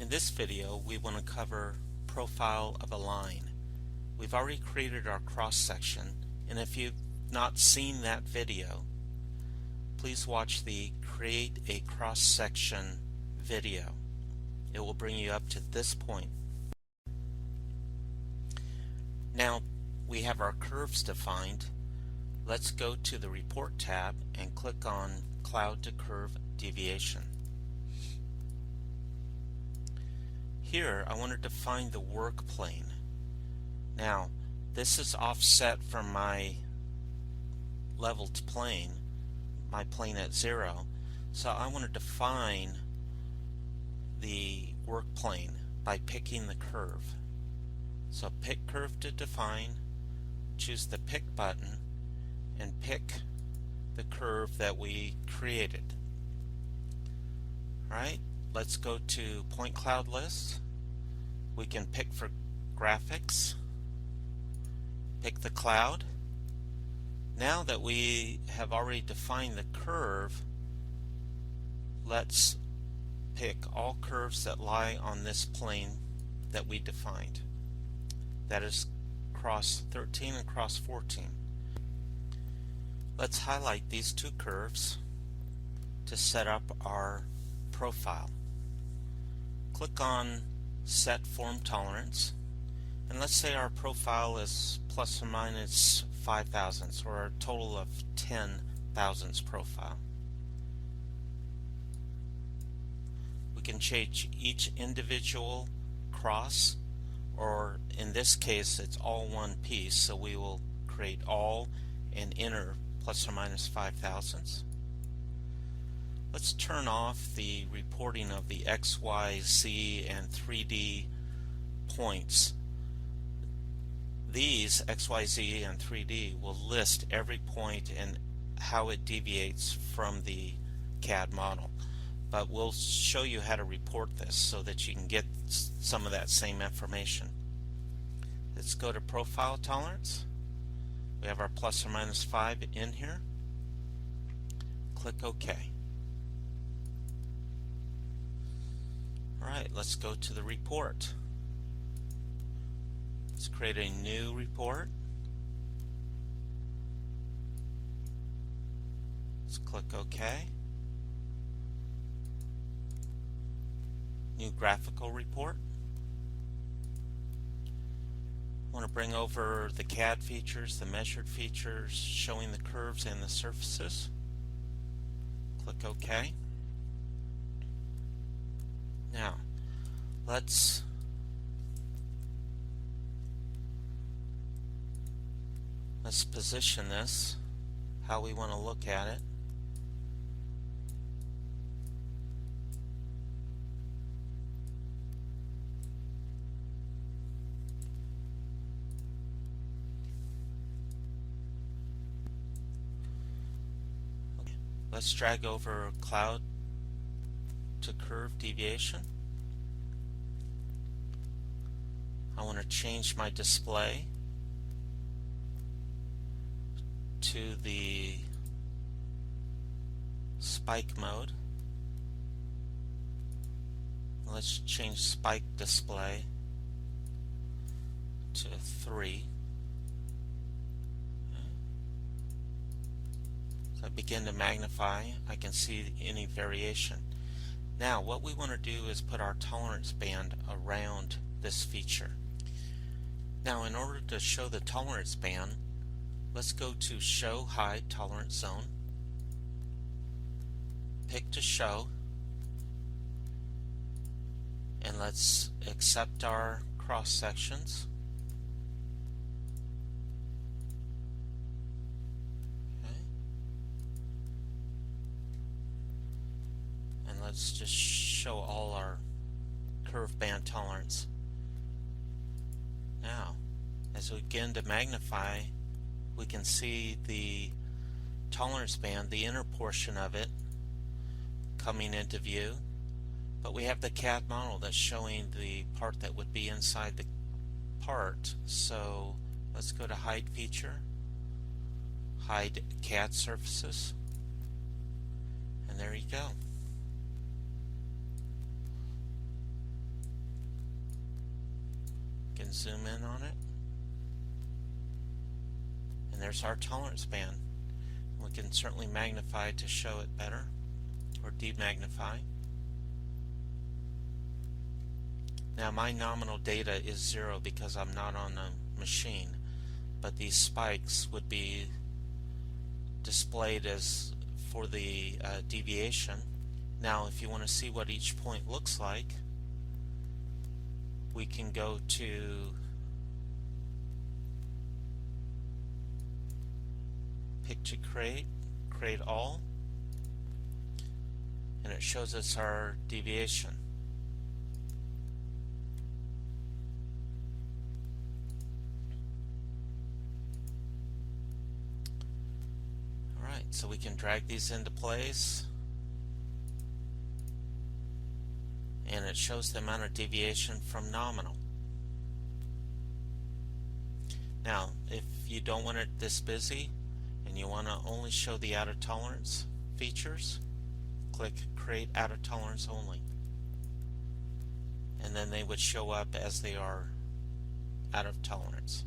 In this video, we want to cover profile of a line. We've already created our cross section, and if you've not seen that video, please watch the Create a Cross Section video. It will bring you up to this point. Now we have our curves defined. Let's go to the Report tab and click on Cloud to Curve Deviation. Here I want to define the work plane. Now this is offset from my leveled plane, my plane at 0. So I want to define the work plane by picking the curve. So pick curve to define, choose the pick button, and pick the curve that we created. Alright, let's go to point cloud list. We can pick for graphics, pick the cloud. Now that we have already defined the curve, let's pick all curves that lie on this plane that we defined. That is cross 13 and cross 14. Let's highlight these two curves to set up our profile. Click on Set Form Tolerance, and let's say our profile is plus or minus 5 thousandths, or a total of 10 thousandths profile. We can change each individual cross, or in this case it's all one piece, so we will create all and inner plus or minus 5 thousandths. Let's turn off the reporting of the X, Y, Z, and 3D points. These X, Y, Z, and 3D will list every point and how it deviates from the CAD model. But we'll show you how to report this so that you can get some of that same information. Let's go to Profile Tolerance. We have our plus or minus 5 in here. Click OK. Alright, let's go to the report. Let's create a new report. Let's click OK. New graphical report. I want to bring over the CAD features, the measured features, showing the curves and the surfaces. Click OK. Now, let's position this how we want to look at it. Okay. Let's drag over cloud to curve deviation. I want to change my display to the spike mode. Let's change spike display to 3. So I begin to magnify. I can see any variation. Now what we want to do is put our tolerance band around this feature. Now in order to show the tolerance band, let's go to Show Hide Tolerance Zone. Pick to show, and let's accept our cross sections. Let's just show all our curve band tolerance. Now, as we begin to magnify, we can see the tolerance band, the inner portion of it, coming into view. But we have the CAD model that's showing the part that would be inside the part. So let's go to Hide Feature, Hide CAD Surfaces, and there you go. can zoom in on it. And there's our tolerance band. We can certainly magnify to show it better, or demagnify. Now my nominal data is 0 because I'm not on a machine, but these spikes would be displayed as for the deviation. Now if you want to see what each point looks like, we can go to Pick to Create, Create All, and it shows us our deviation. Alright, so we can drag these into place, and it shows the amount of deviation from nominal. Now, if you don't want it this busy and you want to only show the out of tolerance features, click Create Out of Tolerance Only, and then they would show up as they are out of tolerance.